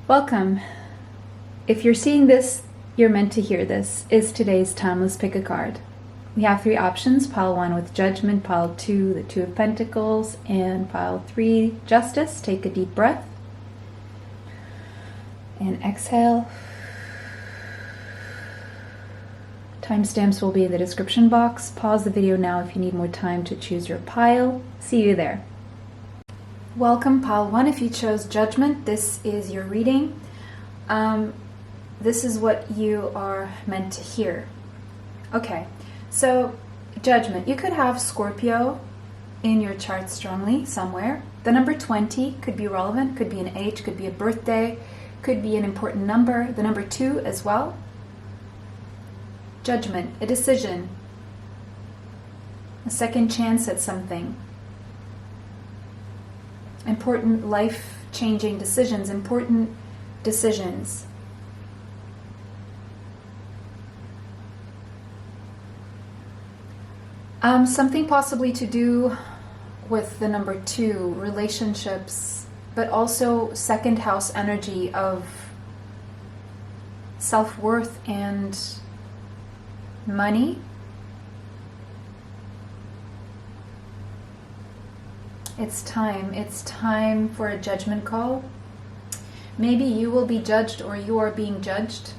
Welcome. If you're seeing this, you're meant to hear this, is today's Timeless Pick a Card. We have three options: pile 1 with Judgment, pile 2 the Two of Pentacles, and pile 3 Justice. Take a deep breath and exhale. Timestamps will be in the description box. Pause the video now if you need more time to choose your pile. See you there. Welcome, pile 1. If you chose Judgment, this is your reading. This is what you are meant to hear. Okay, so Judgment. You could have Scorpio in your chart strongly somewhere. The number 20 could be relevant, could be an age, could be a birthday, could be an important number. The number 2 as well. Judgment, a decision, a second chance at something. Important life-changing decisions, important decisions. Something possibly to do with the number 2, relationships, but also second house energy of self-worth and money. It's time for a judgment call. Maybe you will be judged, or you are being judged,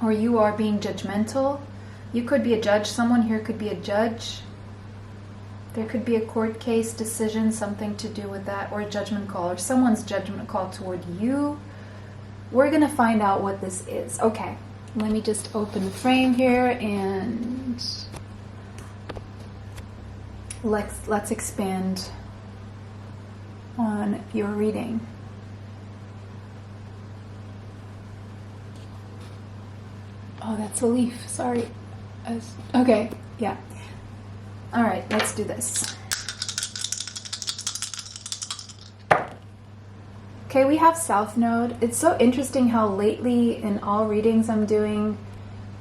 or you are being judgmental. You could be a judge. Someone here could be a judge. There could be a court case decision, something to do with that, or a judgment call, or someone's judgment call toward you. We're going to find out what this is. Okay, let me just open the frame here and let's expand on your reading. Oh, that's a leaf. Sorry. Okay, yeah. All right, let's do this. Okay, we have South Node. It's so interesting how lately in all readings I'm doing,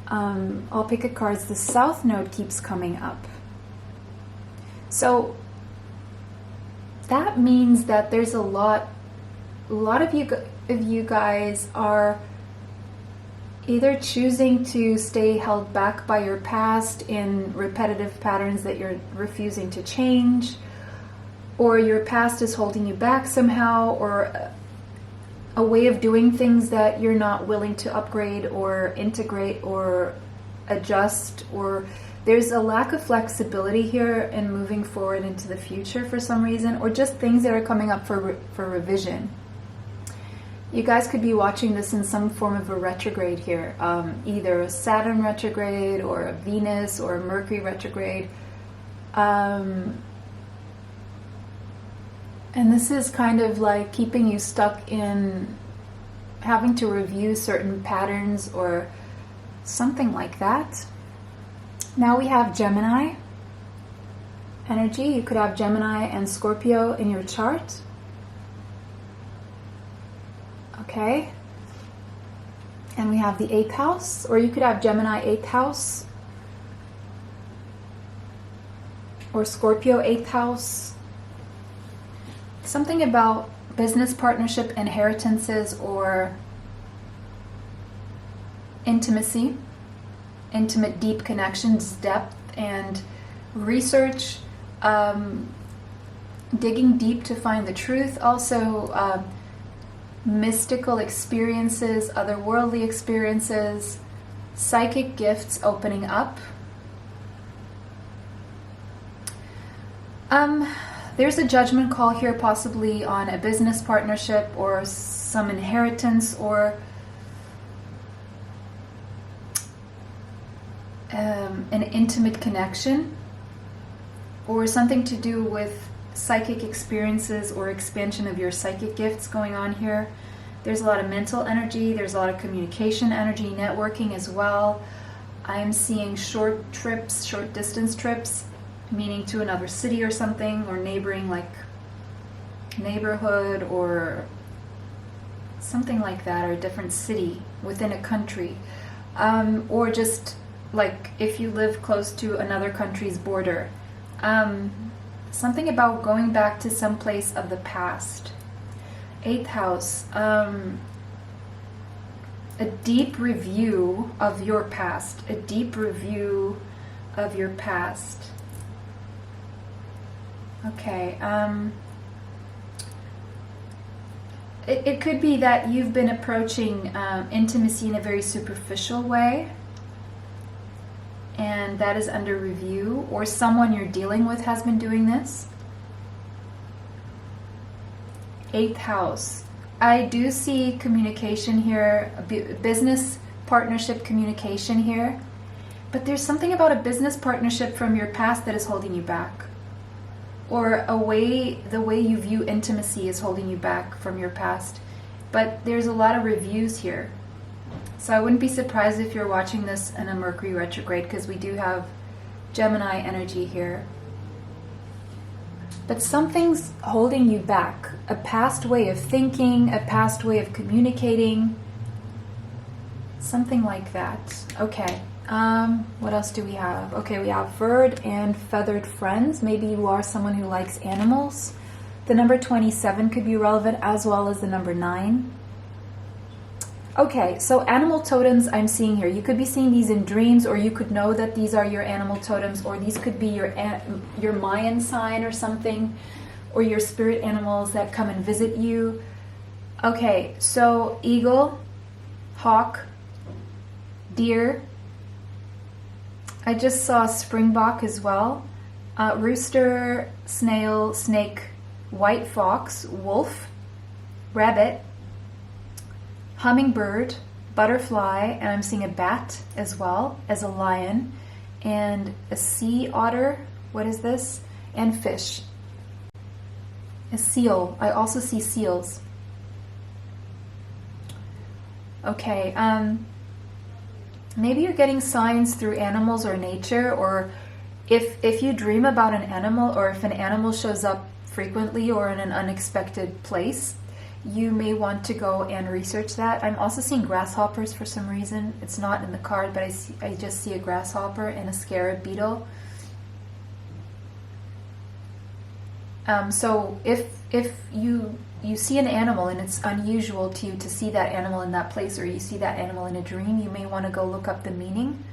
I'll pick a card, the South Node keeps coming up. So that means that there's a lot of you guys are either choosing to stay held back by your past in repetitive patterns that you're refusing to change, or your past is holding you back somehow, or a way of doing things that you're not willing to upgrade or integrate or adjust, or there's a lack of flexibility here in moving forward into the future for some reason, or just things that are coming up for revision. You guys could be watching this in some form of a retrograde here, either a Saturn retrograde or a Venus or a Mercury retrograde. And this is kind of like keeping you stuck in having to review certain patterns or something like that. Now we have Gemini energy. You could have Gemini and Scorpio in your chart. Okay. And we have the 8th house, or you could have Gemini 8th house, or Scorpio 8th house. Something about business partnership, inheritances, or intimacy, intimate, deep connections, depth, and research, digging deep to find the truth. Also, mystical experiences, otherworldly experiences, psychic gifts opening up. There's a judgment call here, possibly on a business partnership or some inheritance, or an intimate connection, or something to do with psychic experiences or expansion of your psychic gifts going on here. There's a lot of mental energy, there's a lot of communication energy, networking as well. I'm seeing short trips, short distance trips, meaning to another city or something, or neighboring, like neighborhood or something like that, or a different city within a country, or just like if you live close to another country's border. Something about going back to some place of the past. 8th house. a deep review of your past. A deep review of your past. Okay. It could be that you've been approaching intimacy in a very superficial way, and that is under review, or someone you're dealing with has been doing this. 8th house. I do see communication here, business partnership communication here, but there's something about a business partnership from your past that is holding you back. Or the way you view intimacy is holding you back from your past. But there's a lot of reviews here. So I wouldn't be surprised if you're watching this in a Mercury retrograde, because we do have Gemini energy here. But something's holding you back. A past way of thinking, a past way of communicating. Something like that. Okay. What else do we have? Okay, we have furred and feathered friends. Maybe you are someone who likes animals. The number 27 could be relevant, as well as the number 9. Okay, so animal totems I'm seeing here. You could be seeing these in dreams, or you could know that these are your animal totems, or these could be your Mayan sign or something, or your spirit animals that come and visit you. Okay, so eagle, hawk, deer. I just saw springbok as well. Rooster, snail, snake, white fox, wolf, rabbit, hummingbird, butterfly, and I'm seeing a bat as well as a lion, and a sea otter. What is this? And fish. A seal. I also see seals. Okay, maybe you're getting signs through animals or nature, or if you dream about an animal, or if an animal shows up frequently or in an unexpected place, you may want to go and research that. I'm also seeing grasshoppers for some reason. It's not in the card, but I just see a grasshopper and a scarab beetle. So if you see an animal and it's unusual to you to see that animal in that place, or you see that animal in a dream, you may want to go look up the meaning,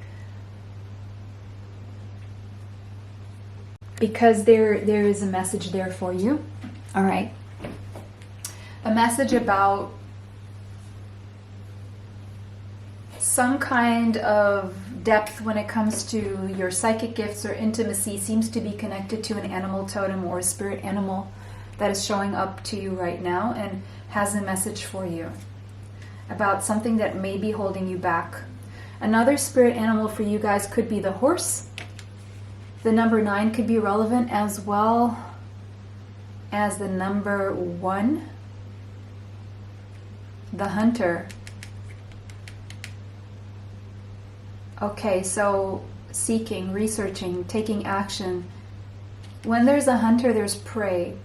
because there is a message there for you. All right. A message about some kind of depth when it comes to your psychic gifts or intimacy seems to be connected to an animal totem or a spirit animal that is showing up to you right now and has a message for you about something that may be holding you back. Another spirit animal for you guys could be the horse. The number 9 could be relevant, as well as the number 1. The hunter. Okay, so seeking, researching, taking action. When there's a hunter, there's prey.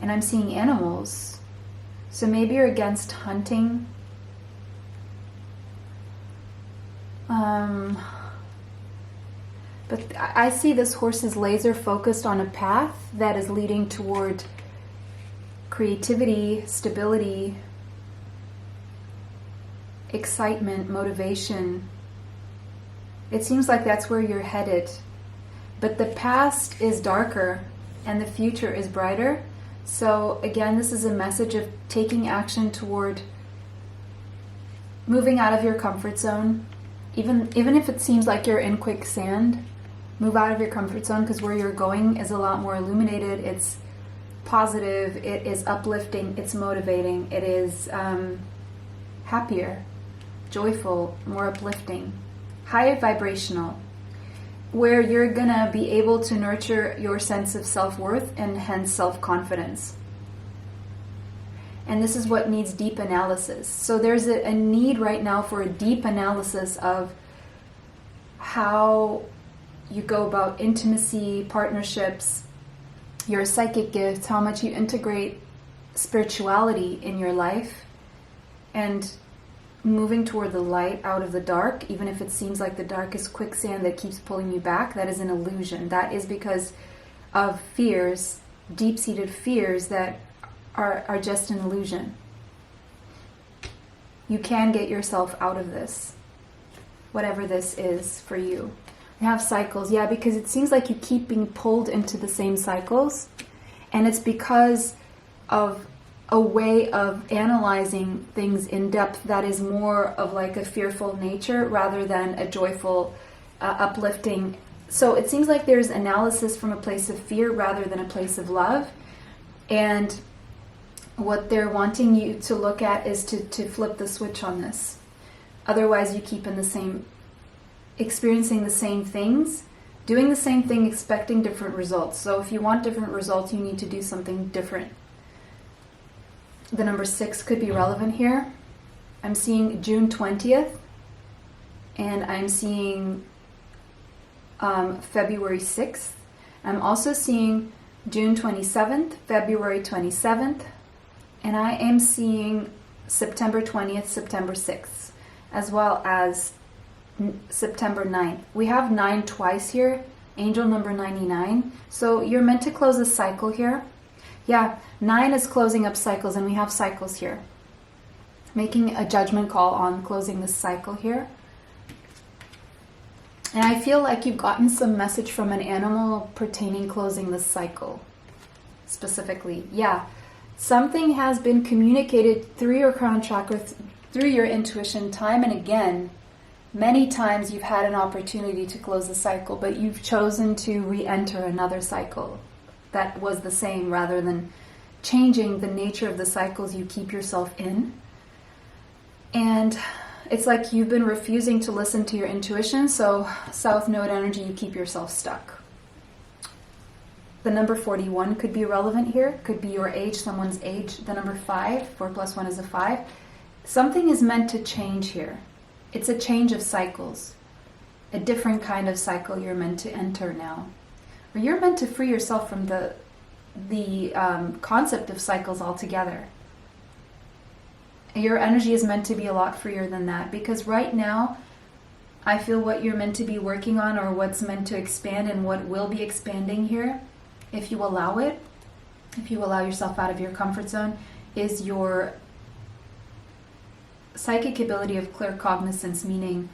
And I'm seeing animals. So maybe you're against hunting. But I see this horse is laser focused on a path that is leading toward creativity, stability, excitement, motivation. It seems like that's where you're headed. But the past is darker and the future is brighter. So again, this is a message of taking action toward moving out of your comfort zone. Even if it seems like you're in quicksand, move out of your comfort zone, because where you're going is a lot more illuminated. It's positive, it is uplifting, it's motivating, it is happier, joyful, more uplifting, high vibrational, where you're gonna be able to nurture your sense of self-worth and hence self-confidence. And this is what needs deep analysis. So there's a need right now for a deep analysis of how you go about intimacy, partnerships, your psychic gifts, how much you integrate spirituality in your life, and moving toward the light out of the dark, even if it seems like the dark is quicksand that keeps pulling you back. That is an illusion. That is because of fears, deep-seated fears that are just an illusion. You can get yourself out of this, whatever this is for you. We have cycles, yeah, because it seems like you keep being pulled into the same cycles, and it's because of a way of analyzing things in depth that is more of like a fearful nature rather than a joyful, uplifting. So it seems like there's analysis from a place of fear rather than a place of love. And what they're wanting you to look at is to flip the switch on this. Otherwise you keep in the same, experiencing the same things, doing the same thing, expecting different results. So if you want different results, you need to do something different. The number 6 could be relevant here. I'm seeing June 20th, and I'm seeing February 6th. I'm also seeing June 27th, February 27th, and I am seeing September 20th, September 6th, as well as September 9th. We have 9 twice here, angel number 99. So you're meant to close a cycle here. Yeah, 9 is closing up cycles, and we have cycles here. Making a judgment call on closing this cycle here. And I feel like you've gotten some message from an animal pertaining closing this cycle. Specifically, yeah. Something has been communicated through your crown chakra, through your intuition, time and again. Many times you've had an opportunity to close a cycle, but you've chosen to re-enter another cycle that was the same, rather than changing the nature of the cycles you keep yourself in. And it's like you've been refusing to listen to your intuition, so South Node energy, you keep yourself stuck. The number 41 could be relevant here, could be your age, someone's age. The number 5, 4 plus 1 is a 5. Something is meant to change here. It's a change of cycles. A different kind of cycle you're meant to enter now. Or you're meant to free yourself from the concept of cycles altogether. Your energy is meant to be a lot freer than that, because right now I feel what you're meant to be working on, or what's meant to expand and what will be expanding here, if you allow it, if you allow yourself out of your comfort zone, is your psychic ability of clear cognizance, meaning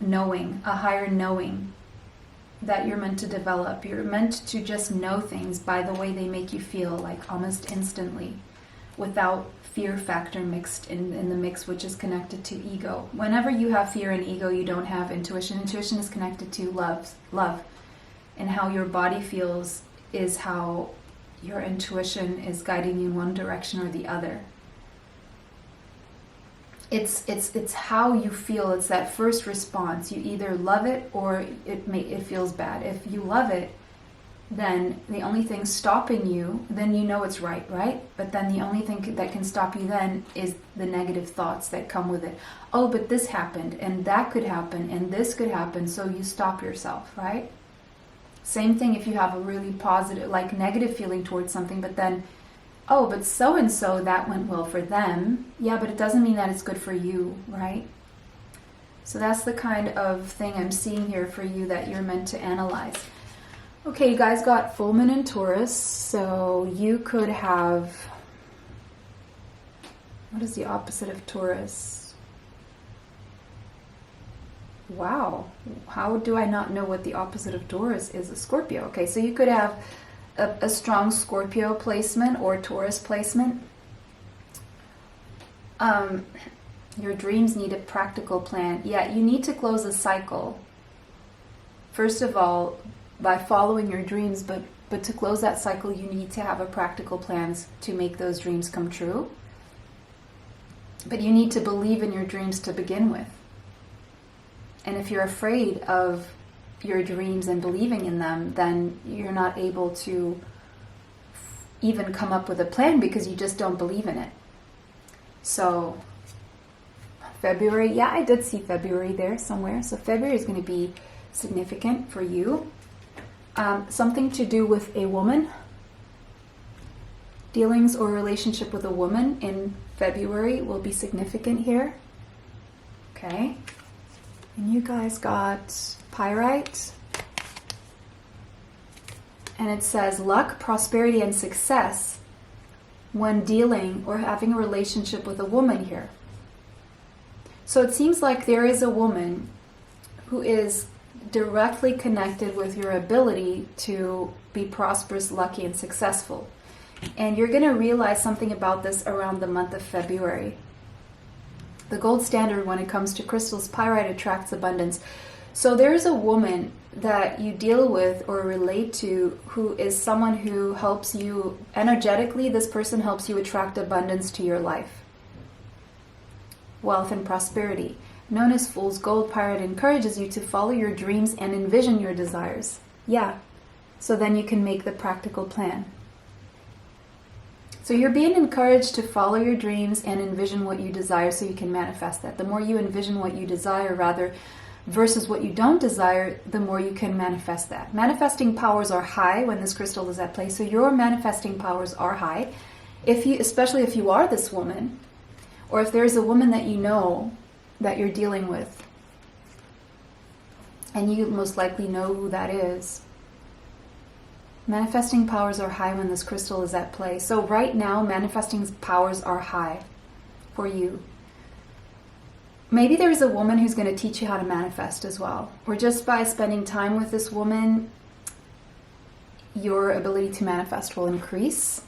knowing, a higher knowing that you're meant to develop. You're meant to just know things by the way they make you feel, like almost instantly, without fear factor mixed in the mix, which is connected to ego. Whenever you have fear and ego, you don't have intuition. Intuition is connected to love. And how your body feels is how your intuition is guiding you in one direction or the other. It's how you feel. It's that first response. You either love it or it feels bad. If you love it, then the only thing stopping you, then you know it's right? But then the only thing that can stop you then is the negative thoughts that come with it. Oh, but this happened, and that could happen, and this could happen, so you stop yourself, right? Same thing if you have a really positive, like negative feeling towards something, but then, oh, but so-and-so, that went well for them. Yeah, but it doesn't mean that it's good for you, right? So that's the kind of thing I'm seeing here for you that you're meant to analyze. Okay, you guys got full moon in Taurus, so you could have, what is the opposite of Taurus? Wow, how do I not know what the opposite of Taurus is? A Scorpio. Okay, so you could have a strong Scorpio placement or Taurus placement. Your dreams need a practical plan. Yeah, you need to close a cycle. First of all, by following your dreams, but to close that cycle, you need to have a practical plans to make those dreams come true. But you need to believe in your dreams to begin with. And if you're afraid of your dreams and believing in them, then you're not able to even come up with a plan because you just don't believe in it. So February, yeah, I did see February there somewhere. So February is going to be significant for you. Something to do with a woman. Dealings or relationship with a woman in February will be significant here. Okay. And you guys got Pyrite. And it says luck, prosperity, and success when dealing or having a relationship with a woman here. So it seems like there is a woman who is directly connected with your ability to be prosperous, lucky, and successful. And you're going to realize something about this around the month of February. The gold standard when it comes to crystals, pyrite attracts abundance. So there's a woman that you deal with or relate to who is someone who helps you energetically. This person helps you attract abundance to your life. Wealth and prosperity. Known as fool's gold, pyrite encourages you to follow your dreams and envision your desires. Yeah. So then you can make the practical plan. So you're being encouraged to follow your dreams and envision what you desire so you can manifest that. The more you envision what you desire, rather, versus what you don't desire, the more you can manifest that. Manifesting powers are high when this crystal is at play. So your manifesting powers are high. Especially if you are this woman, or if there's a woman that you know that you're dealing with, and you most likely know who that is. Manifesting powers are high when this crystal is at play. So right now, manifesting powers are high for you. Maybe there's a woman who's going to teach you how to manifest as well. Or just by spending time with this woman, your ability to manifest will increase.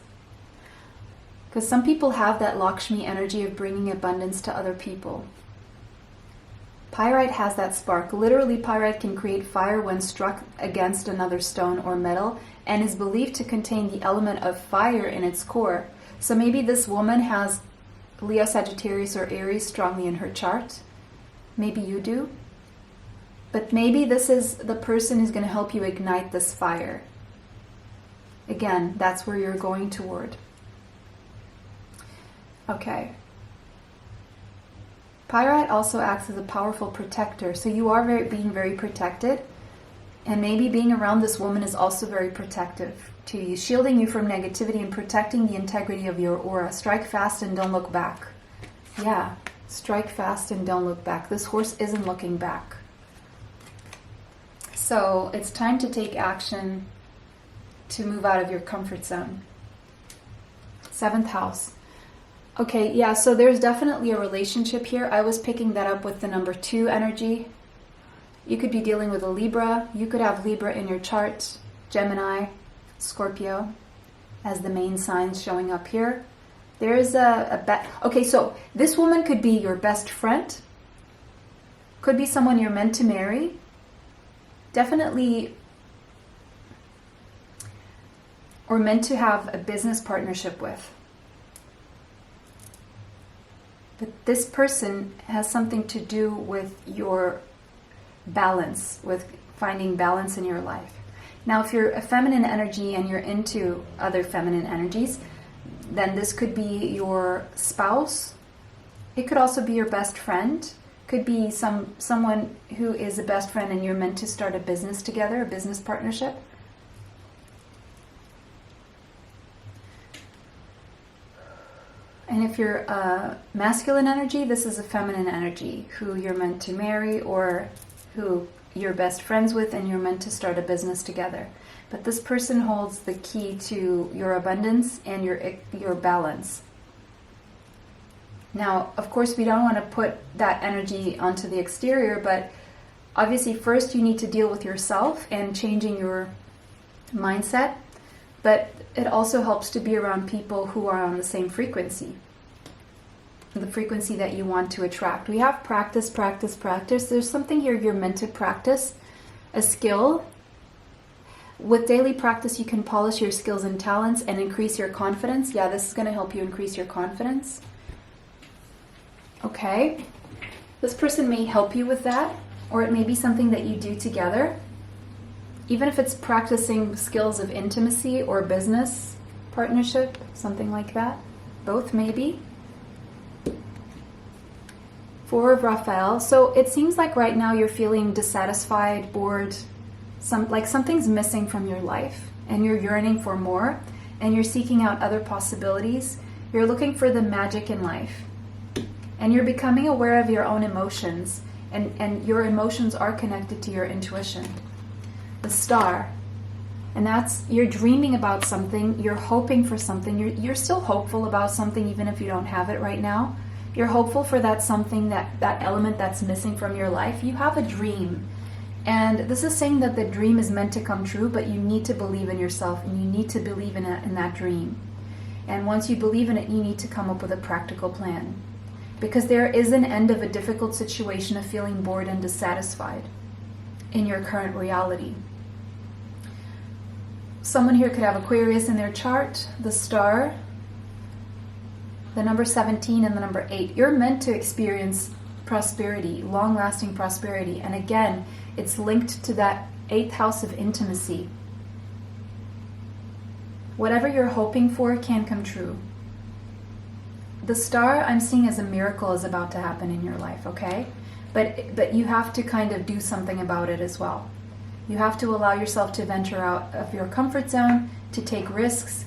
Because some people have that Lakshmi energy of bringing abundance to other people. Pyrite has that spark. Literally, pyrite can create fire when struck against another stone or metal, and is believed to contain the element of fire in its core. So maybe this woman has Leo, Sagittarius, or Aries strongly in her chart. Maybe you do. But maybe this is the person who's going to help you ignite this fire. Again, that's where you're going toward. Okay. Pyrite also acts as a powerful protector. So you are being very protected. And maybe being around this woman is also very protective to you, shielding you from negativity and protecting the integrity of your aura. Strike fast and don't look back. Yeah, strike fast and don't look back. This horse isn't looking back. So it's time to take action to move out of your comfort zone. 7th house. Okay, yeah, so there's definitely a relationship here. I was picking that up with the number 2 energy. You could be dealing with a Libra. You could have Libra in your chart, Gemini, Scorpio, as the main signs showing up here. There is okay, so this woman could be your best friend. Could be someone you're meant to marry. Definitely, or meant to have a business partnership with. But this person has something to do with your balance, with finding balance in your life. Now, if you're a feminine energy and you're into other feminine energies, then this could be your spouse. It could also be your best friend. Could be someone who is a best friend and you're meant to start a business together, a business partnership. And if you're a masculine energy, this is a feminine energy who you're meant to marry or who you're best friends with and you're meant to start a business together. But this person holds the key to your abundance and your balance. Now, of course, we don't want to put that energy onto the exterior, but obviously first you need to deal with yourself and changing your mindset. But it also helps to be around people who are on the same frequency, the frequency that you want to attract. We have practice, practice, practice. There's something here you're meant to practice, a skill. With daily practice, you can polish your skills and talents and increase your confidence. Yeah, this is going to help you increase your confidence. Okay. This person may help you with that, or it may be something that you do together. Even if it's practicing skills of intimacy or business partnership, something like that. Both maybe. 4 of Raphael. So it seems like right now you're feeling dissatisfied, bored, like something's missing from your life and you're yearning for more and you're seeking out other possibilities. You're looking for the magic in life and you're becoming aware of your own emotions, and your emotions are connected to your intuition. The Star. And that's, you're dreaming about something, you're hoping for something, you're still hopeful about something even if you don't have it right now. You're hopeful for that something, that element that's missing from your life. You have a dream. And this is saying that the dream is meant to come true, but you need to believe in yourself and you need to believe in that dream. And once you believe in it, you need to come up with a practical plan. Because there is an end of a difficult situation of feeling bored and dissatisfied in your current reality. Someone here could have Aquarius in their chart, the star, the number 17 and the number 8. You're meant to experience prosperity, long-lasting prosperity. And again, it's linked to that 8th house of intimacy. Whatever you're hoping for can come true. The star I'm seeing as a miracle is about to happen in your life, okay? But you have to kind of do something about it as well. You have to allow yourself to venture out of your comfort zone, to take risks,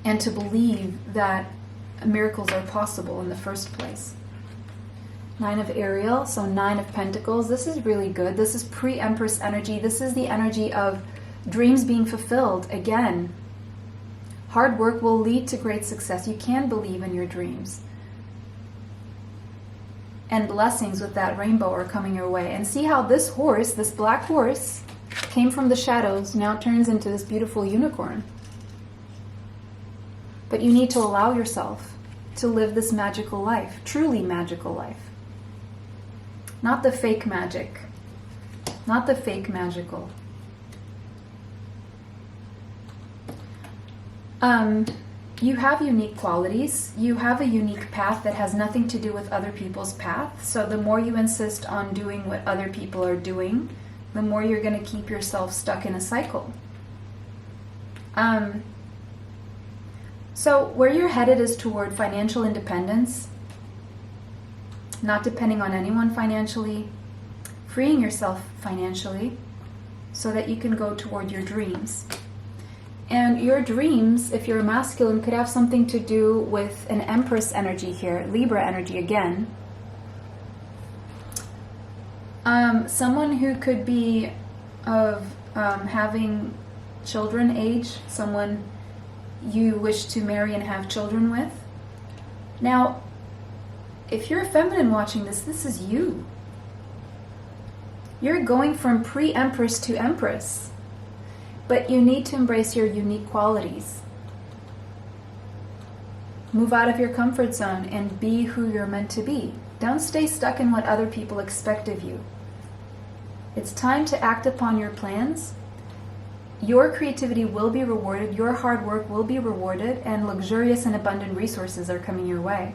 and to believe that miracles are possible in the first place. 9 of Ariel, so 9 of Pentacles. This is really good. This is pre-Empress energy. This is the energy of dreams being fulfilled. Again, hard work will lead to great success. You can believe in your dreams. And blessings with that rainbow are coming your way. And see how this horse, this black horse, came from the shadows, now turns into this beautiful unicorn. But you need to allow yourself to live this magical life, truly magical life. Not the fake magic. Not the fake magical. You have unique qualities. You have a unique path that has nothing to do with other people's path. So the more you insist on doing what other people are doing, the more you're going to keep yourself stuck in a cycle. So where you're headed is toward financial independence, not depending on anyone financially, freeing yourself financially so that you can go toward your dreams. And your dreams, if you're a masculine, could have something to do with an Empress energy here, Libra energy again. Someone who could be of having children age, someone you wish to marry and have children with. Now, if you're a feminine watching this, this is you. You're going from pre-Empress to Empress. But you need to embrace your unique qualities. Move out of your comfort zone and be who you're meant to be. Don't stay stuck in what other people expect of you. It's time to act upon your plans. Your creativity will be rewarded, your hard work will be rewarded, and luxurious and abundant resources are coming your way.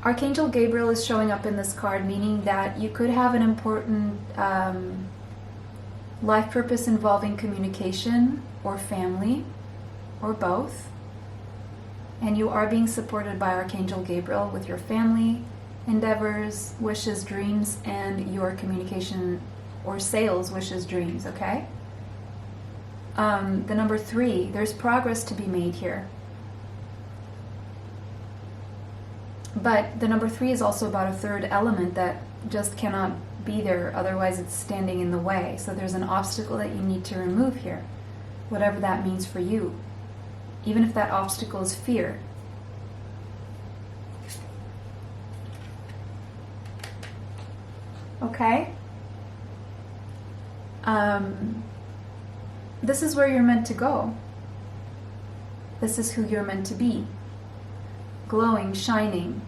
Archangel Gabriel is showing up in this card, meaning that you could have an important life purpose involving communication or family or both. And you are being supported by Archangel Gabriel with your family endeavors, wishes, dreams, and your communication or sales, wishes, dreams, okay? The number 3, there's progress to be made here. But the number 3 is also about a third element that just cannot be there, otherwise it's standing in the way. So there's an obstacle that you need to remove here, whatever that means for you, even if that obstacle is fear. Okay? This is where you're meant to go. This is who you're meant to be. Glowing, shining,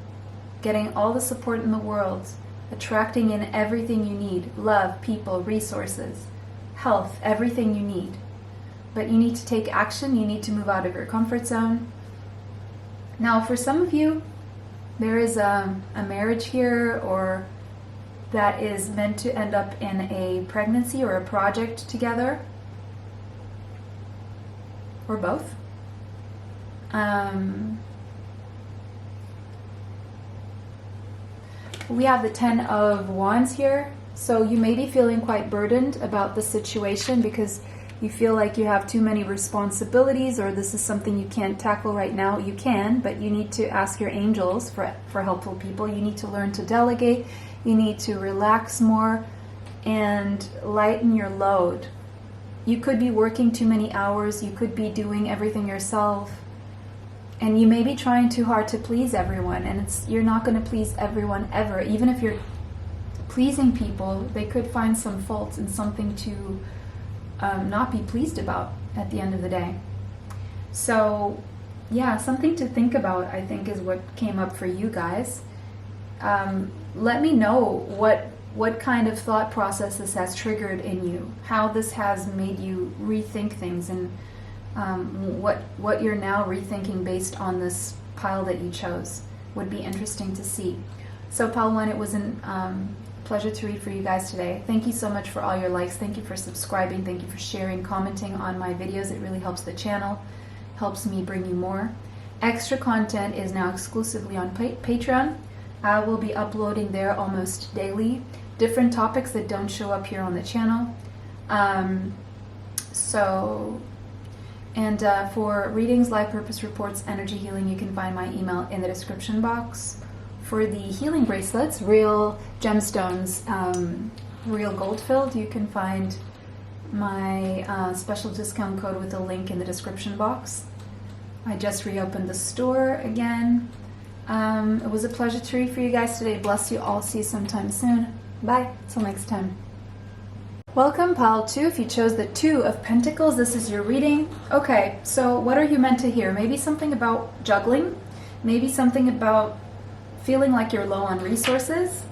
getting all the support in the world, attracting in everything you need, love, people, resources, health, everything you need. But you need to take action, you need to move out of your comfort zone. Now, for some of you, there is a marriage here, or that is meant to end up in a pregnancy or a project together, or both. We have the 10 of Wands here, so you may be feeling quite burdened about the situation because you feel like you have too many responsibilities, or this is something you can't tackle right now. You can, but you need to ask your angels for helpful people. You need to learn to delegate. You need to relax more and lighten your load. You could be working too many hours. You could be doing everything yourself. And you may be trying too hard to please everyone, and you're not going to please everyone ever. Even if you're pleasing people, they could find some faults and something to not be pleased about at the end of the day. So yeah, something to think about, I think, is what came up for you guys. Let me know what kind of thought process this has triggered in you, how this has made you rethink things, and what you're now rethinking based on this pile that you chose. Would be interesting to see. So pile 1, it was a pleasure to read for you guys today. Thank you so much for all your likes. Thank you for subscribing. Thank you for sharing, commenting on my videos. It really helps the channel, helps me bring you more. Extra content is now exclusively on Patreon. I will be uploading there almost daily, different topics that don't show up here on the channel. For readings, life purpose reports, energy healing, you can find my email in the description box. For the healing bracelets, real gemstones, real gold filled, you can find my special discount code with a link in the description box. I just reopened the store again. It was a pleasure to read for you guys today. Bless you all. See you sometime soon. Bye. Till next time. Welcome, pile 2. If you chose the 2 of Pentacles, this is your reading. Okay, so what are you meant to hear? Maybe something about juggling. Maybe something about feeling like you're low on resources.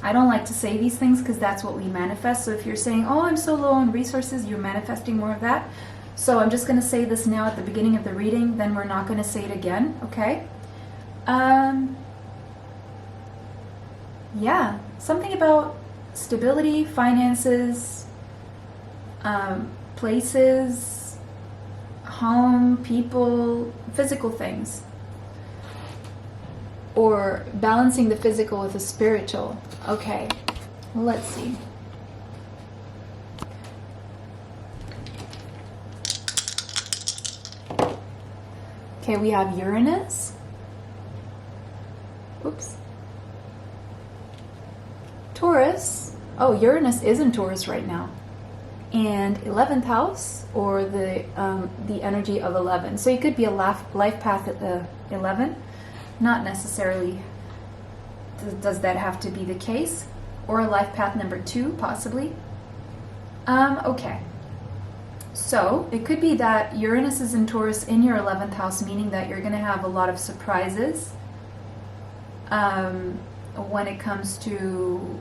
I don't like to say these things because that's what we manifest. So if you're saying, oh, I'm so low on resources, you're manifesting more of that. So I'm just going to say this now at the beginning of the reading, then we're not going to say it again, okay? Yeah, something about stability, finances, places, home, people, physical things. Or balancing the physical with the spiritual. Okay, let's see. Okay, we have Uranus. Oops. Taurus. Oh, Uranus is in Taurus right now. And 11th house, or the energy of 11. So you could be a life path at 11. Not necessarily does that have to be the case. Or a life path number 2, possibly. Okay. So it could be that Uranus is in Taurus in your 11th house, meaning that you're going to have a lot of surprises when it comes to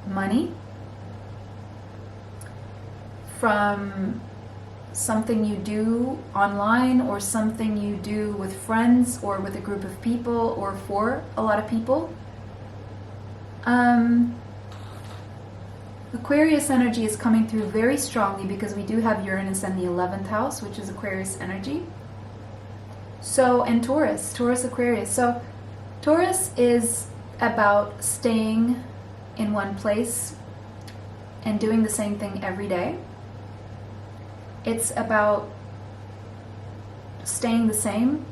money, from something you do online or something you do with friends or with a group of people or for a lot of people. Aquarius energy is coming through very strongly because we do have Uranus in the 11th house, which is Aquarius energy. So, and Taurus, Aquarius. So Taurus is about staying in one place and doing the same thing every day. It's about staying the same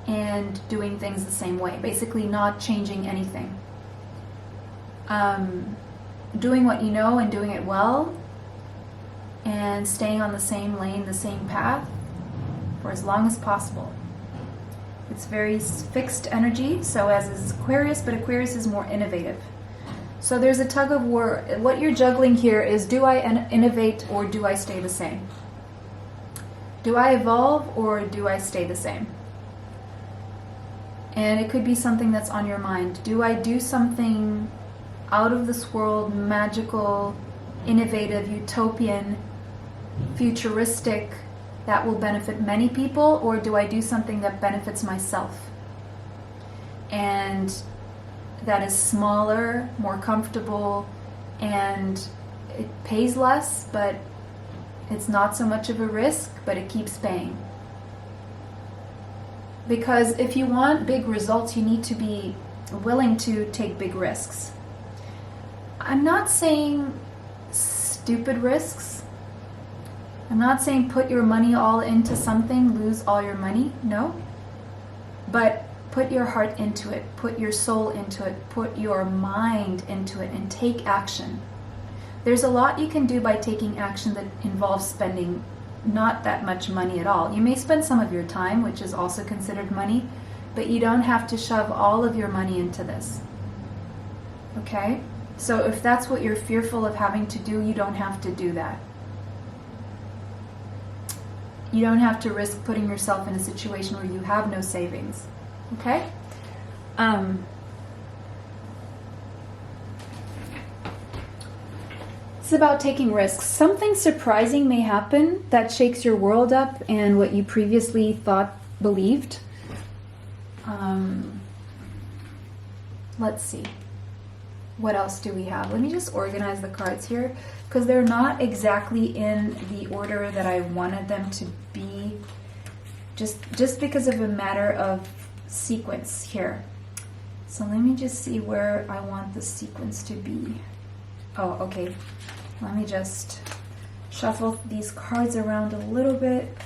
and doing things the same way, basically not changing anything. Doing what you know and doing it well, and staying on the same lane, the same path for as long as possible. It's very fixed energy, so as is Aquarius, but Aquarius is more innovative. So there's a tug of war. What you're juggling here is, do I innovate or do I stay the same? Do I evolve or do I stay the same? And it could be something that's on your mind. Do I do something out of this world, magical, innovative, utopian, futuristic, that will benefit many people, or do I do something that benefits myself? And that is smaller, more comfortable, and it pays less, but it's not so much of a risk, but it keeps paying. Because if you want big results, you need to be willing to take big risks. I'm not saying stupid risks. I'm not saying put your money all into something, lose all your money. No. But put your heart into it, put your soul into it, put your mind into it, and take action. There's a lot you can do by taking action that involves spending not that much money at all. You may spend some of your time, which is also considered money, but you don't have to shove all of your money into this. Okay? So if that's what you're fearful of having to do, you don't have to do that. You don't have to risk putting yourself in a situation where you have no savings. Okay? It's about taking risks. Something surprising may happen that shakes your world up and what you previously thought, believed. Let's see. What else do we have? Let me just organize the cards here because they're not exactly in the order that I wanted them to be, just because of a matter of sequence here. So let me just see where I want the sequence to be. Oh, okay. Let me just shuffle these cards around a little bit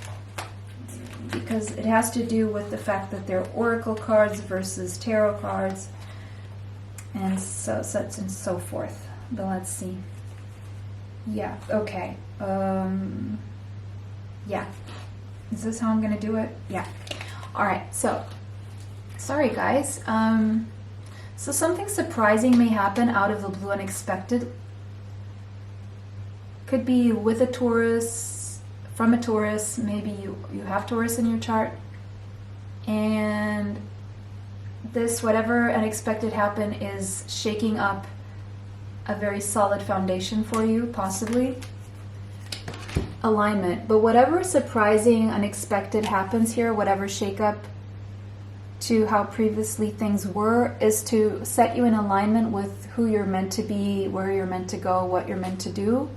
because it has to do with the fact that they're oracle cards versus tarot cards and such and so forth. But let's see. Yeah, okay. Yeah. Is this how I'm going to do it? Yeah. All right, so sorry guys. So something surprising may happen out of the blue, unexpected. Could be with a Taurus, from a Taurus. Maybe you have Taurus in your chart. And this, whatever unexpected happened, is shaking up a very solid foundation for you, possibly. Alignment. But whatever surprising, unexpected happens here, whatever shakeup to how previously things were, is to set you in alignment with who you're meant to be, where you're meant to go, what you're meant to do,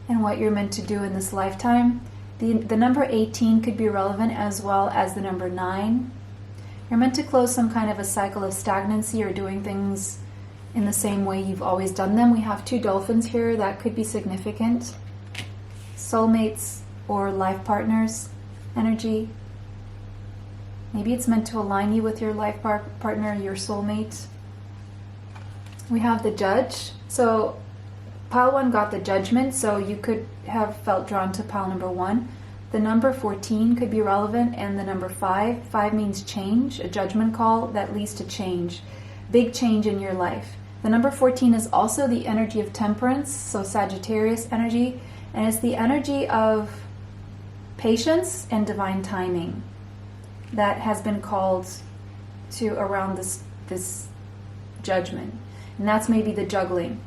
and what you're meant to do in this lifetime. The number 18 could be relevant, as well as the number 9. You're meant to close some kind of a cycle of stagnancy or doing things in the same way you've always done them. We have 2 dolphins here. That could be significant. Soulmates or life partners energy. Maybe it's meant to align you with your life partner, your soulmate. We have the Judge. So pile 1 got the Judgment, so you could have felt drawn to pile number 1. The number 14 could be relevant, and the number 5. 5 means change, a judgment call that leads to change. Big change in your life. The number 14 is also the energy of temperance, so Sagittarius energy, and it's the energy of patience and divine timing that has been called to around this judgment. And that's maybe the juggling.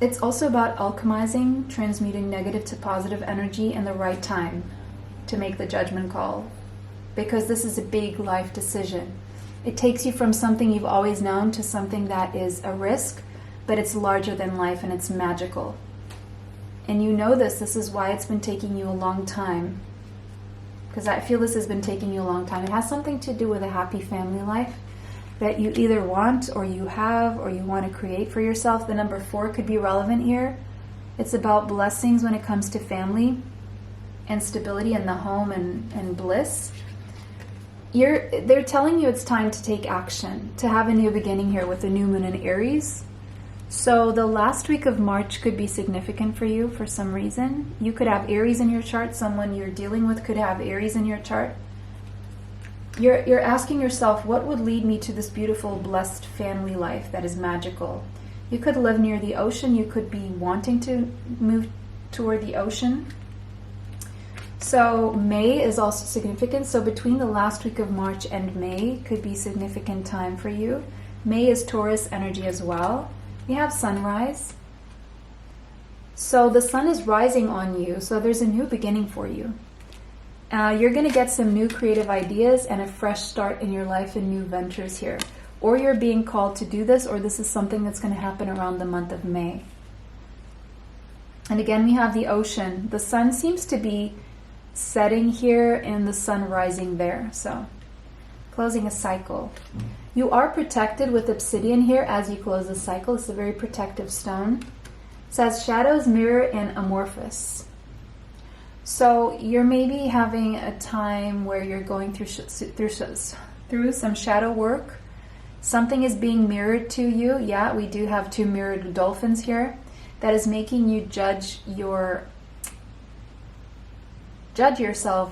It's also about alchemizing, transmuting negative to positive energy in the right time to make the judgment call. Because this is a big life decision. It takes you from something you've always known to something that is a risk, but it's larger than life and it's magical. And you know this is why it's been taking you a long time. Because I feel this has been taking you a long time. It has something to do with a happy family life that you either want or you have or you want to create for yourself. The number 4 could be relevant here. It's about blessings when it comes to family and stability in the home and bliss. They're telling you it's time to take action, to have a new beginning here with the new moon in Aries. So the last week of March could be significant for you for some reason. You could have Aries in your chart. Someone you're dealing with could have Aries in your chart. You're asking yourself, what would lead me to this beautiful, blessed family life that is magical? You could live near the ocean. You could be wanting to move toward the ocean. So May is also significant. So between the last week of March and May could be significant time for you. May is Taurus energy as well. You have sunrise. So the sun is rising on you. So there's a new beginning for you. You're going to get some new creative ideas and a fresh start in your life and new ventures here. Or you're being called to do this, or this is something that's going to happen around the month of May. And again, we have the ocean. The sun seems to be setting here and the sun rising there. So closing a cycle. You are protected with obsidian here as you close the cycle. It's a very protective stone. It says shadows, mirror, and amorphous. So you're maybe having a time where you're going through some shadow work. Something is being mirrored to you. Yeah, we do have 2 mirrored dolphins here. that is making you judge yourself,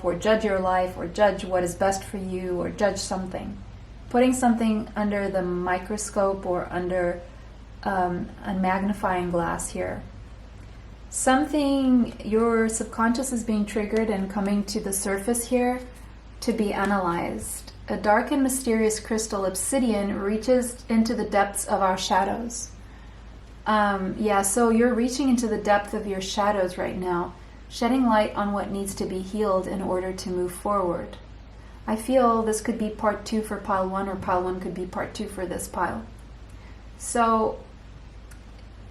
or judge your life, or judge what is best for you, or judge something. Putting something under the microscope or under a magnifying glass here. Something, your subconscious is being triggered and coming to the surface here to be analyzed. A dark and mysterious crystal, obsidian, reaches into the depths of our shadows. So you're reaching into the depth of your shadows right now, shedding light on what needs to be healed in order to move forward. I feel this could be part 2 for pile 1, or pile 1 could be part 2 for this pile. So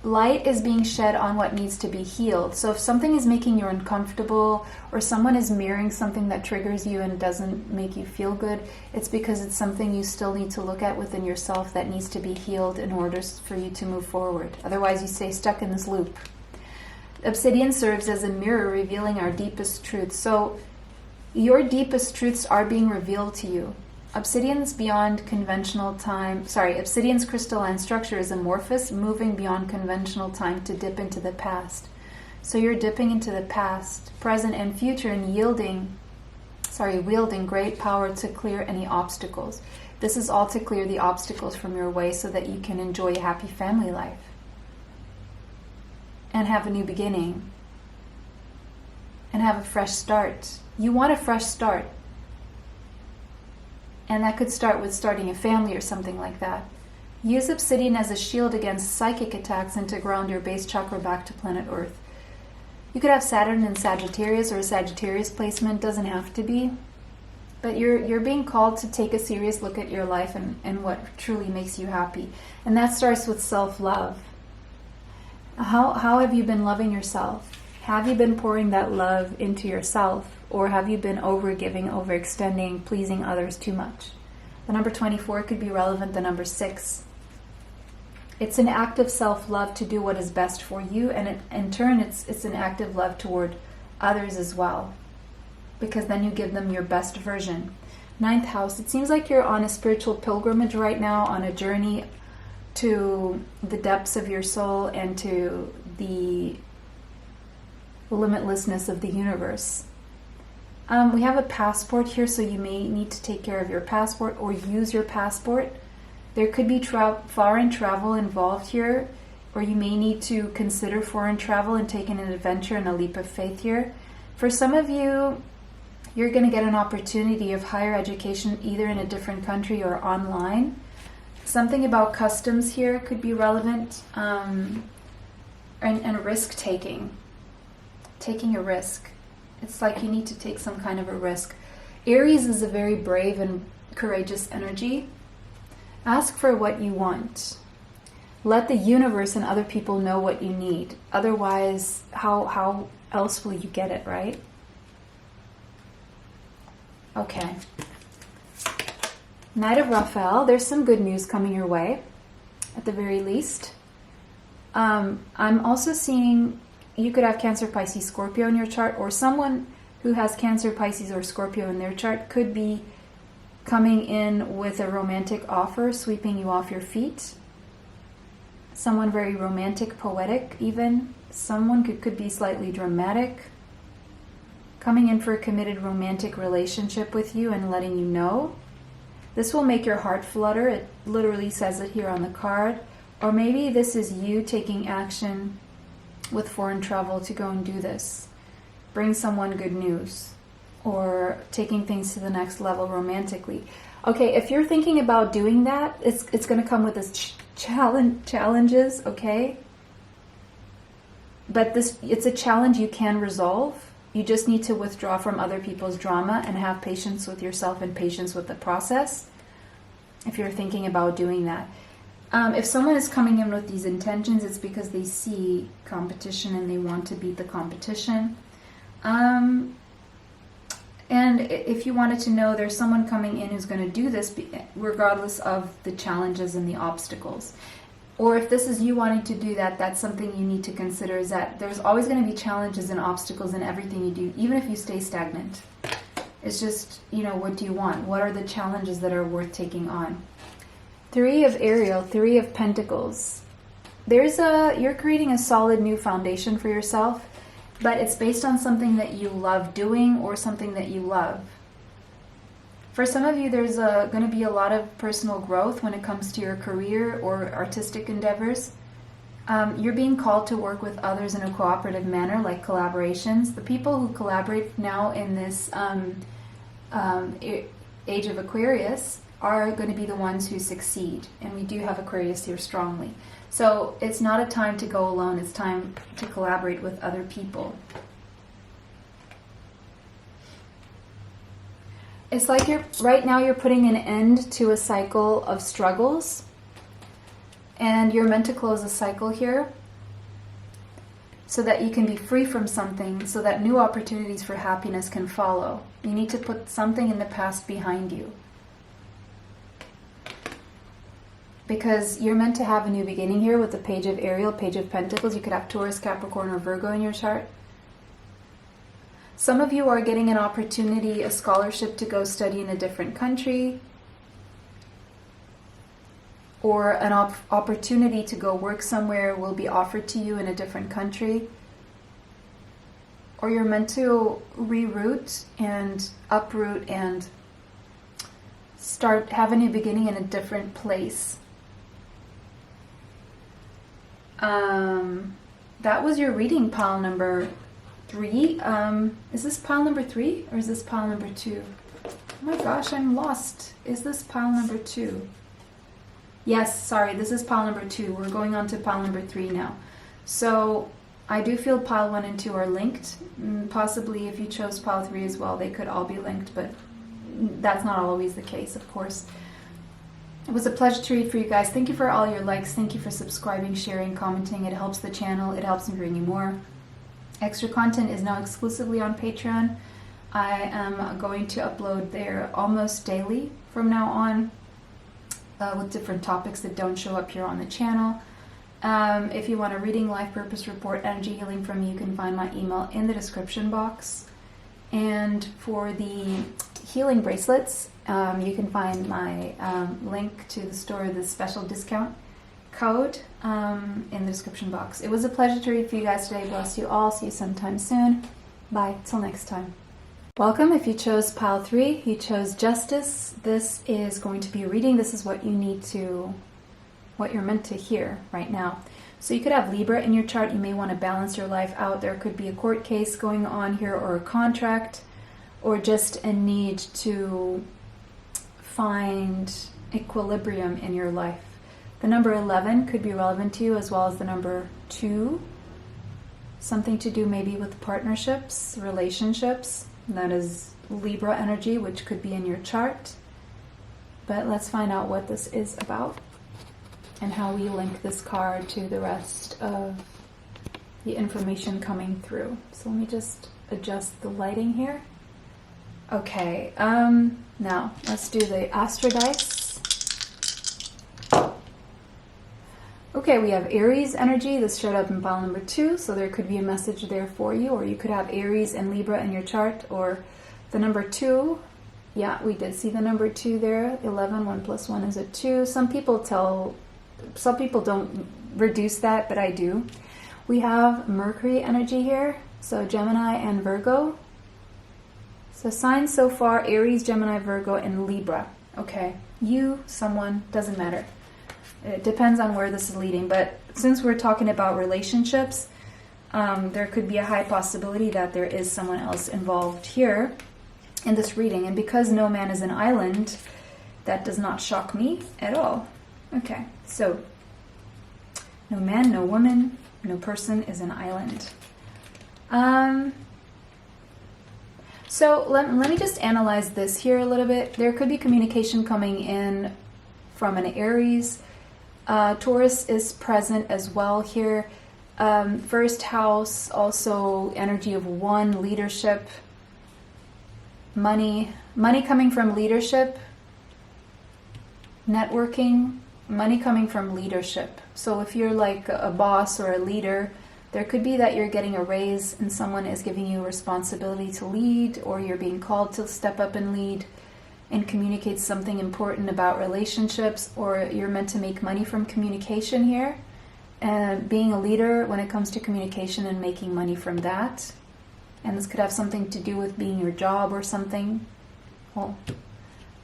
light is being shed on what needs to be healed. So if something is making you uncomfortable, or someone is mirroring something that triggers you and doesn't make you feel good, it's because it's something you still need to look at within yourself that needs to be healed in order for you to move forward. Otherwise you stay stuck in this loop. Obsidian serves as a mirror revealing our deepest truths. So your deepest truths are being revealed to you. Obsidian's crystalline structure is amorphous, moving beyond conventional time to dip into the past. So you're dipping into the past, present, and future, and wielding great power to clear any obstacles. This is all to clear the obstacles from your way so that you can enjoy a happy family life and have a new beginning and have a fresh start. You want a fresh start. And that could start with starting a family or something like that. Use obsidian as a shield against psychic attacks and to ground your base chakra back to planet Earth. You could have Saturn in Sagittarius, or a Sagittarius placement, doesn't have to be. But you're being called to take a serious look at your life and what truly makes you happy. And that starts with self-love. How have you been loving yourself? Have you been pouring that love into yourself? Or have you been overgiving, overextending, pleasing others too much? The number 24 could be relevant, the number 6. It's an act of self-love to do what is best for you, and in turn it's an act of love toward others as well, because then you give them your best version. 9th house, it seems like you're on a spiritual pilgrimage right now, on a journey to the depths of your soul and to the limitlessness of the universe. We have a passport here, so you may need to take care of your passport or use your passport. There could be foreign travel involved here, or you may need to consider foreign travel and take an adventure and a leap of faith here. For some of you, you're going to get an opportunity of higher education either in a different country or online. Something about customs here could be relevant, and risk-taking. Taking a risk. It's like you need to take some kind of a risk. Aries is a very brave and courageous energy. Ask for what you want. Let the universe and other people know what you need. Otherwise, how else will you get it, right? Okay. Knight of Raphael, there's some good news coming your way, at the very least. I'm also seeing you could have Cancer, Pisces, Scorpio in your chart, or someone who has Cancer, Pisces, or Scorpio in their chart could be coming in with a romantic offer, sweeping you off your feet. Someone very romantic, poetic even. Someone could be slightly dramatic, coming in for a committed romantic relationship with you and letting you know. This will make your heart flutter. It literally says it here on the card. Or maybe this is you taking action with foreign travel to go and do this. Bring someone good news. Or taking things to the next level romantically. Okay, if you're thinking about doing that, it's going to come with this challenges, okay? But it's a challenge you can resolve. You just need to withdraw from other people's drama and have patience with yourself and patience with the process if you're thinking about doing that. If someone is coming in with these intentions, it's because they see competition and they want to beat the competition. And if you wanted to know, there's someone coming in who's going to do this regardless of the challenges and the obstacles. Or if this is you wanting to do that, that's something you need to consider, is that there's always going to be challenges and obstacles in everything you do, even if you stay stagnant. It's just, what do you want? What are the challenges that are worth taking on? 3 of Ariel, 3 of Pentacles. you're creating a solid new foundation for yourself, but it's based on something that you love doing or something that you love. For some of you, there's going to be a lot of personal growth when it comes to your career or artistic endeavors. You're being called to work with others in a cooperative manner, like collaborations. The people who collaborate now in this age of Aquarius are going to be the ones who succeed. And we do have Aquarius here strongly. So it's not a time to go alone. It's time to collaborate with other people. It's like right now you're putting an end to a cycle of struggles. And you're meant to close a cycle here so that you can be free from something, so that new opportunities for happiness can follow. You need to put something in the past behind you. Because you're meant to have a new beginning here with the Page of Ariel, Page of Pentacles. You could have Taurus, Capricorn, or Virgo in your chart. Some of you are getting an opportunity, a scholarship to go study in a different country, or an opportunity to go work somewhere will be offered to you in a different country. Or you're meant to reroute and uproot and have a new beginning in a different place. That was your reading, pile number 3. Is this pile number 3 or is this pile number 2? Oh my gosh, I'm lost. Is this pile number 2? Yes, sorry, this is pile number 2. We're going on to pile number 3 now. So I do feel pile 1 and 2 are linked. Possibly if you chose pile 3 as well, they could all be linked, but that's not always the case, of course. It was a pleasure to read for you guys. Thank you for all your likes. Thank you for subscribing, sharing, commenting. It helps the channel. It helps me bring you more. Extra content is now exclusively on Patreon. I am going to upload there almost daily from now on with different topics that don't show up here on the channel. If you want a reading, life purpose report, energy healing from me, you can find my email in the description box. And for the healing bracelets, you can find my link to the store, the special discount code in the description box. It was a pleasure to read for you guys today. Bless you all. See you sometime soon. Bye. Till next time. Welcome. If you chose pile 3, you chose justice. This is going to be a reading. This is what you need to, what you're meant to hear right now. So you could have Libra in your chart. You may want to balance your life out. There could be a court case going on here, or a contract, or just a need to find equilibrium in your life. The number 11 could be relevant to you, as well as the number 2. Something to do maybe with partnerships, relationships. That is Libra energy, which could be in your chart. But let's find out what this is about and how we link this card to the rest of the information coming through. So let me just adjust the lighting here. Okay, now let's do the Astro Dice. Okay, we have Aries energy. This showed up in pile number 2, so there could be a message there for you, or you could have Aries and Libra in your chart, or the number 2. Yeah, we did see the number 2 there. 11, 1 plus 1 is a 2. Some people don't reduce that, but I do. We have Mercury energy here, so Gemini and Virgo. So signs so far: Aries, Gemini, Virgo, and Libra. Okay, you, someone, doesn't matter. It depends on where this is leading, but since we're talking about relationships, there could be a high possibility that there is someone else involved here in this reading. And because no man is an island, that does not shock me at all. Okay, so no man, no woman, no person is an island. So let me just analyze this here a little bit. There could be communication coming in from an Aries. Taurus is present as well here. First house, also energy of 1, leadership, money coming from leadership, networking, money coming from leadership. So if you're like a boss or a leader, there could be that you're getting a raise and someone is giving you a responsibility to lead, or you're being called to step up and lead and communicate something important about relationships, or you're meant to make money from communication here. being a leader when it comes to communication and making money from that. And this could have something to do with being your job or something. Well,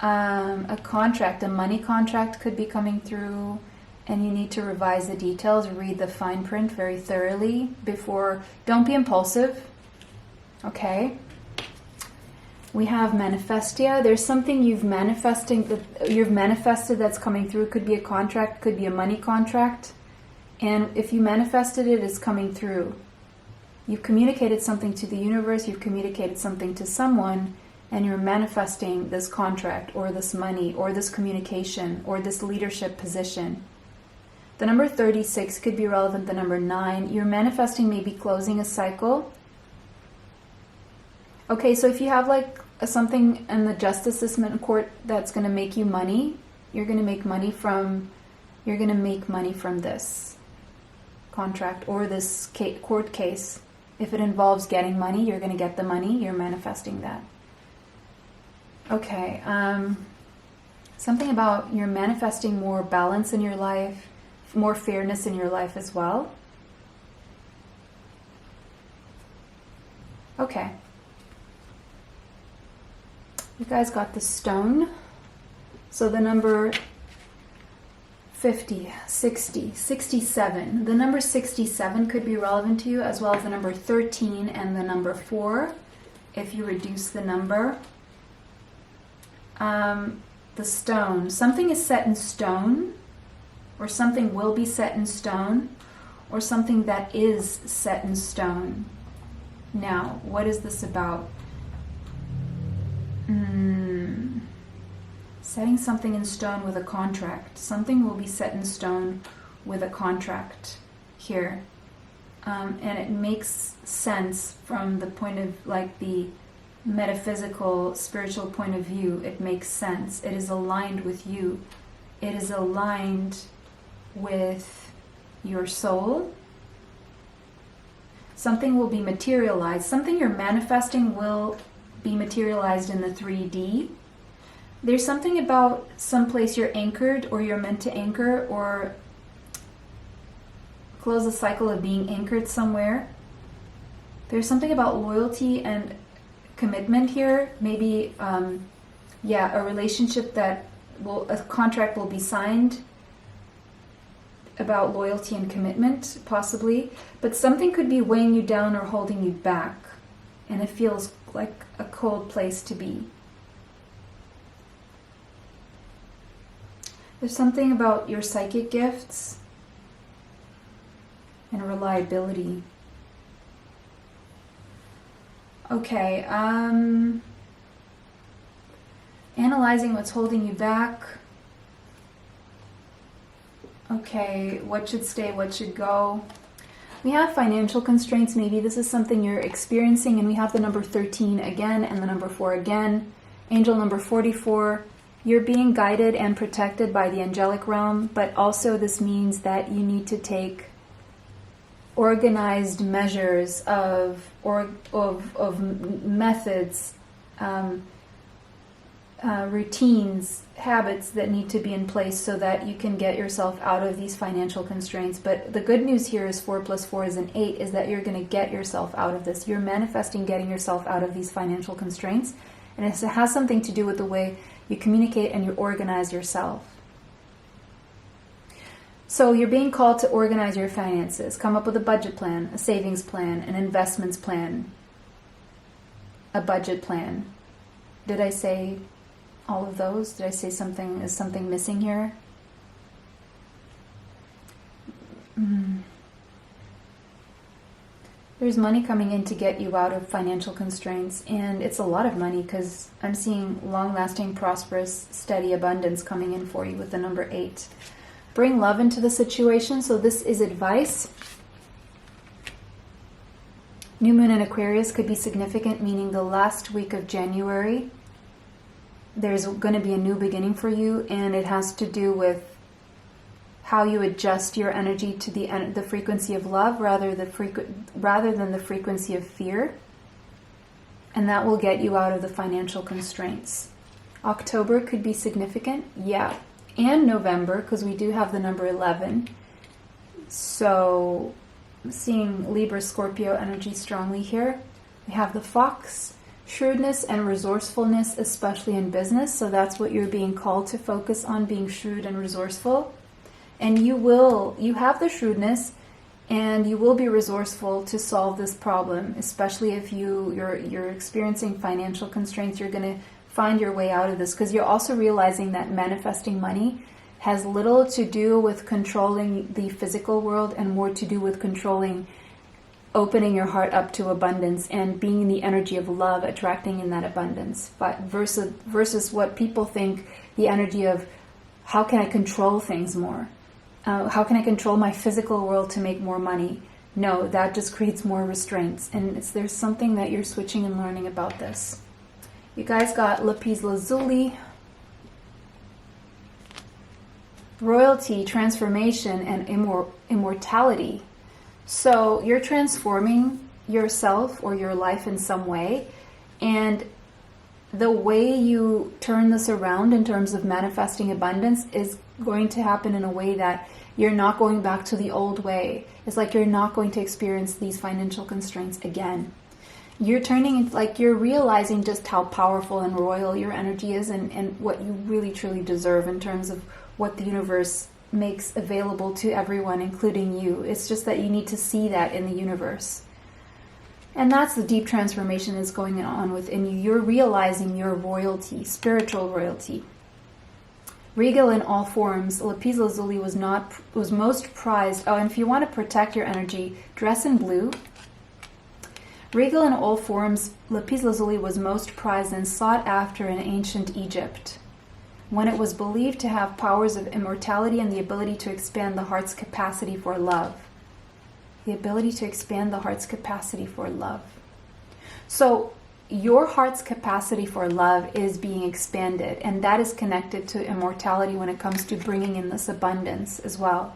a contract, a money contract could be coming through, and you need to revise the details, read the fine print very thoroughly before. Don't be impulsive, okay? We have manifestia. There's something you've manifested that's coming through. It could be a contract, could be a money contract. And if you manifested it, it's coming through. You've communicated something to the universe, you've communicated something to someone, and you're manifesting this contract or this money or this communication or this leadership position. The number 36 could be relevant, the number 9. You're manifesting maybe closing a cycle. Okay, so if you have like something in the justice system court that's going to make you money, you're going to make money from this contract or this court case. If it involves getting money, you're going to get the money. You're manifesting that. Okay, something about you're manifesting more balance in your life, more fairness in your life as well. Okay. You guys got the stone. So the number 50, 60, 67. The number 67 could be relevant to you, as well as the number 13 and the number 4, if you reduce the number. The stone. Something is set in stone, or something will be set in stone, or something that is set in stone. Now, what is this about? Setting something in stone with a contract. Something will be set in stone with a contract here. And it makes sense from the point of like the metaphysical, spiritual point of view. It makes sense. It is aligned with you. It is aligned with your soul. Something will be materialized. Something you're manifesting will be materialized in the 3D. There's something about someplace you're anchored, or you're meant to anchor, or close the cycle of being anchored somewhere. There's something about loyalty and commitment here. Maybe, a relationship a contract will be signed about loyalty and commitment, possibly. But something could be weighing you down or holding you back. And it feels like a cold place to be. There's something about your psychic gifts and reliability. Okay, analyzing what's holding you back. Okay, what should stay, what should go? We have financial constraints. Maybe this is something you're experiencing, and we have the number 13 again and the number 4 again. Angel number 44. You're being guided and protected by the angelic realm, but also this means that you need to take organized measures of methods, routines, habits that need to be in place so that you can get yourself out of these financial constraints. But the good news here is 4 plus 4 is an 8, is that you're going to get yourself out of this. You're manifesting getting yourself out of these financial constraints, and it has something to do with the way you communicate and you organize yourself. So you're being called to organize your finances, come up with a budget plan, a savings plan, an investments plan, a budget plan. Did I say all of those? Did I say something? Is something missing here? There's money coming in to get you out of financial constraints, and it's a lot of money because I'm seeing long-lasting, prosperous, steady abundance coming in for you with the number 8. Bring love into the situation. So this is advice. New moon in Aquarius could be significant, meaning the last week of January. There's going to be a new beginning for you, and it has to do with how you adjust your energy to the frequency of love rather than the frequency of fear. And that will get you out of the financial constraints. October could be significant, yeah. And November, because we do have the number 11. So I'm seeing Libra, Scorpio energy strongly here. We have the fox, shrewdness and resourcefulness, especially in business. So that's what you're being called to focus on, being shrewd and resourceful. And you have the shrewdness and you will be resourceful to solve this problem, especially if you're experiencing financial constraints. You're going to find your way out of this, because you're also realizing that manifesting money has little to do with controlling the physical world and more to do with controlling, opening your heart up to abundance and being in the energy of love, attracting in that abundance. But versus what people think, the energy of how can I control things more? How can I control my physical world to make more money? No, that just creates more restraints. And there's something that you're switching and learning about this. You guys got lapis lazuli, royalty, transformation, and immortality. So you're transforming yourself or your life in some way. And the way you turn this around in terms of manifesting abundance is going to happen in a way that you're not going back to the old way. It's like you're not going to experience these financial constraints again. You're turning, like you're realizing just how powerful and royal your energy is, and what you really truly deserve in terms of what the universe makes available to everyone, including you. It's just that you need to see that in the universe. And that's the deep transformation that's going on within you. You're realizing your royalty, spiritual royalty. Regal in all forms, lapis lazuli was most prized. Oh, and if you want to protect your energy, dress in blue. Regal in all forms, lapis lazuli was most prized and sought after in ancient Egypt, when it was believed to have powers of immortality and the ability to expand the heart's capacity for love. The ability to expand the heart's capacity for love. So your heart's capacity for love is being expanded, and that is connected to immortality when it comes to bringing in this abundance as well.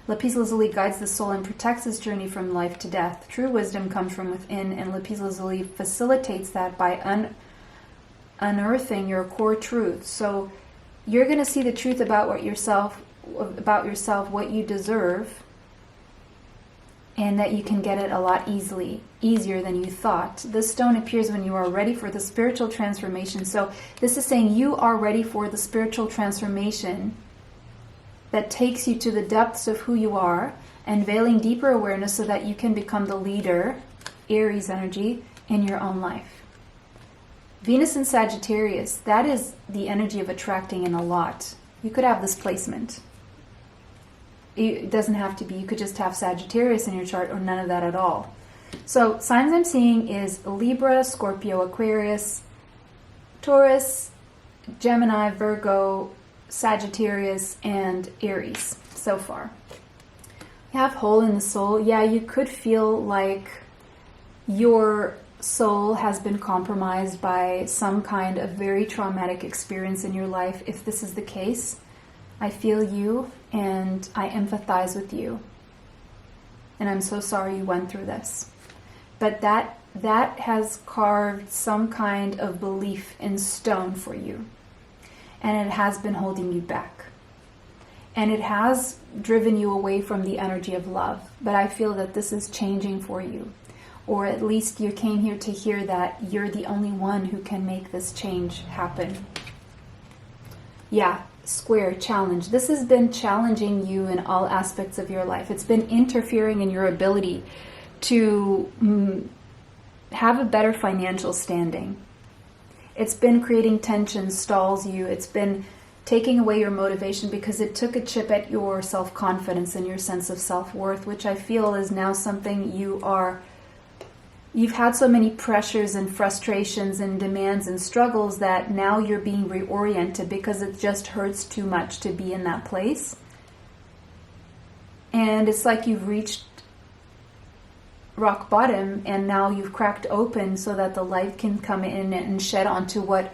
Lapis lazuli guides the soul and protects this journey from life to death. True wisdom comes from within, and lapis lazuli facilitates that by unearthing your core truth. So you're going to see the truth about yourself, what you deserve, and that you can get it a lot easier than you thought. This stone appears when you are ready for the spiritual transformation. So this is saying you are ready for the spiritual transformation that takes you to the depths of who you are, unveiling deeper awareness so that you can become the leader, Aries energy, in your own life. Venus in Sagittarius, that is the energy of attracting in a lot. You could have this placement. It doesn't have to be. You could just have Sagittarius in your chart or none of that at all. So signs I'm seeing is Libra, Scorpio, Aquarius, Taurus, Gemini, Virgo, Sagittarius, and Aries so far. You have hole in the soul. Yeah, you could feel like your soul has been compromised by some kind of very traumatic experience in your life. If this is the case, I feel you and I empathize with you. And I'm so sorry you went through this. But that has carved some kind of belief in stone for you. And it has been holding you back. And it has driven you away from the energy of love. But I feel that this is changing for you. Or at least you came here to hear that you're the only one who can make this change happen. Yeah, square, challenge. This has been challenging you in all aspects of your life. It's been interfering in your ability to have a better financial standing. It's been creating tension, stalls you. It's been taking away your motivation because it took a chip at your self-confidence and your sense of self-worth, which I feel is now something you've had so many pressures and frustrations and demands and struggles that now you're being reoriented because it just hurts too much to be in that place. And it's like you've reached rock bottom and now you've cracked open so that the light can come in and shed onto what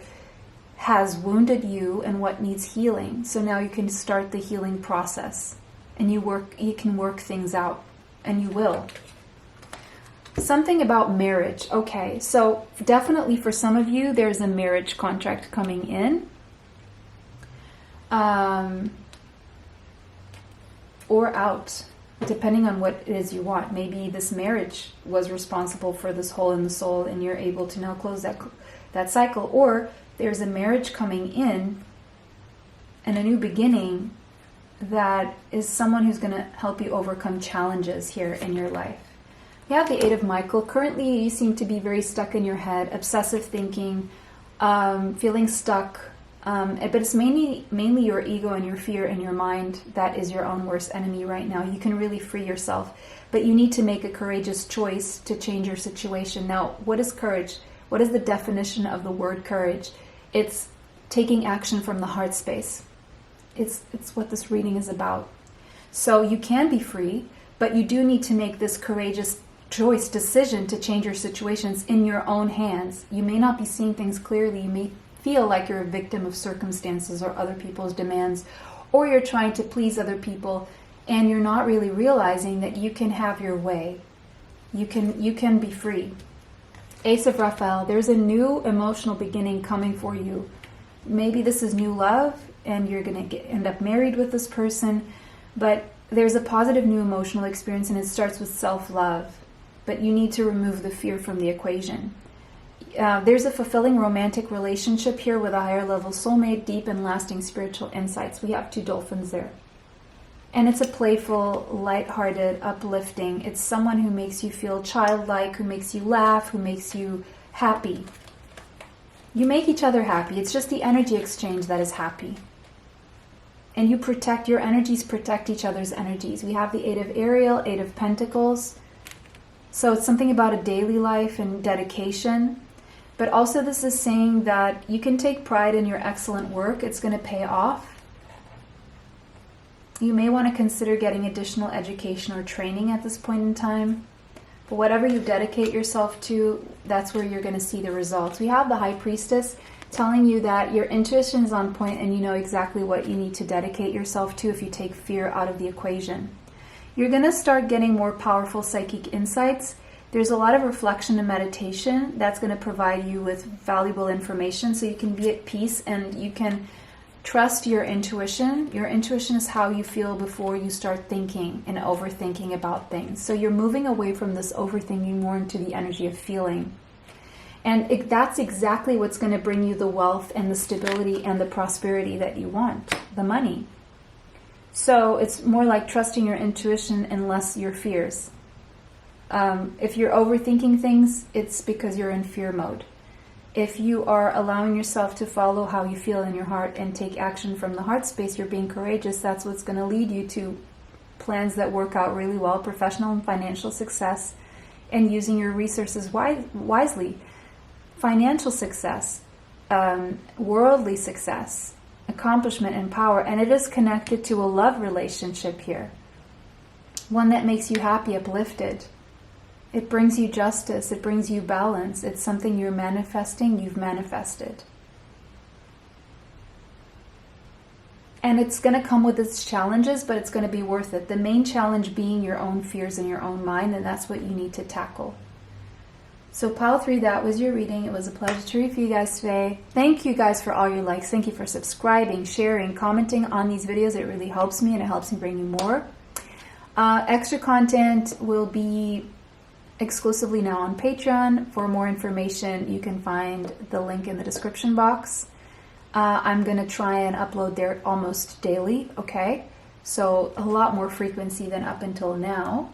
has wounded you and what needs healing. So now you can start the healing process and you can work things out, and you will. Something about marriage. Okay, so definitely for some of you, there's a marriage contract coming in. Or out. depending on what it is you want. Maybe this marriage was responsible for this hole in the soul and you're able to now close that cycle. Or there's a marriage coming in and a new beginning that is someone who's going to help you overcome challenges here in your life. You have the Eight of Michael. Currently, you seem to be very stuck in your head, obsessive thinking, feeling stuck. But it's mainly your ego and your fear and your mind that is your own worst enemy right now. You can really free yourself, but you need to make a courageous choice to change your situation. Now, what is courage? What is the definition of the word courage? It's taking action from the heart space. It's what this reading is about. So you can be free, but you do need to make this courageous choice, decision to change your situations in your own hands. You may not be seeing things clearly. You may feel like you're a victim of circumstances or other people's demands, or you're trying to please other people and you're not really realizing that you can have your way. You can be free. Ace of Raphael, there's a new emotional beginning coming for you. Maybe this is new love and you're going to end up married with this person, but there's a positive new emotional experience and it starts with self-love. But you need to remove the fear from the equation. There's a fulfilling romantic relationship here with a higher level soulmate, deep and lasting spiritual insights. We have two dolphins there. And it's a playful, lighthearted, uplifting. It's someone who makes you feel childlike, who makes you laugh, who makes you happy. You make each other happy. It's just the energy exchange that is happy. And you protect, your energies protect each other's energies. We have the Eight of Ariel, Eight of Pentacles. So it's something about a daily life and dedication. But also this is saying that you can take pride in your excellent work. It's going to pay off. You may want to consider getting additional education or training at this point in time. But whatever you dedicate yourself to, that's where you're going to see the results. We have the High Priestess telling you that your intuition is on point and you know exactly what you need to dedicate yourself to if you take fear out of the equation. You're going to start getting more powerful psychic insights. There's a lot of reflection and meditation that's going to provide you with valuable information so you can be at peace and you can trust your intuition. Your intuition is how you feel before you start thinking and overthinking about things. So you're moving away from this overthinking more into the energy of feeling. And that's exactly what's going to bring you the wealth and the stability and the prosperity that you want, the money. So it's more like trusting your intuition and less your fears. If you're overthinking things, it's because you're in fear mode. If you are allowing yourself to follow how you feel in your heart and take action from the heart space, you're being courageous. That's what's going to lead you to plans that work out really well, professional and financial success, and using your resources wisely. Financial success, worldly success, accomplishment and power, and it is connected to a love relationship here. One that makes you happy, uplifted. It brings you justice, it brings you balance. It's something you're manifesting, you've manifested. And it's going to come with its challenges, but it's going to be worth it. The main challenge being your own fears in your own mind, and that's what you need to tackle. So pile 3, that was your reading. It was a pleasure to read for you guys today. Thank you guys for all your likes. Thank you for subscribing, sharing, commenting on these videos. It really helps me and it helps me bring you more. Extra content will be exclusively now on Patreon. For more information, you can find the link in the description box. I'm going to try and upload there almost daily, okay? So a lot more frequency than up until now,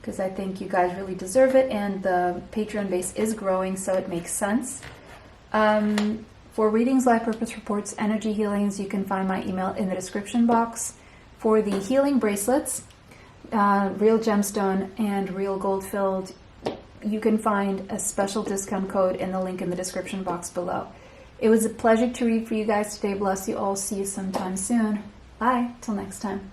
because I think you guys really deserve it, and the Patreon base is growing, so it makes sense. For readings, life purpose reports, energy healings, you can find my email in the description box. For the healing bracelets, real gemstone and real gold filled, you can find a special discount code in the link in the description box below. It was a pleasure to read for you guys today. Bless you all. See you sometime soon. Bye. Till next time.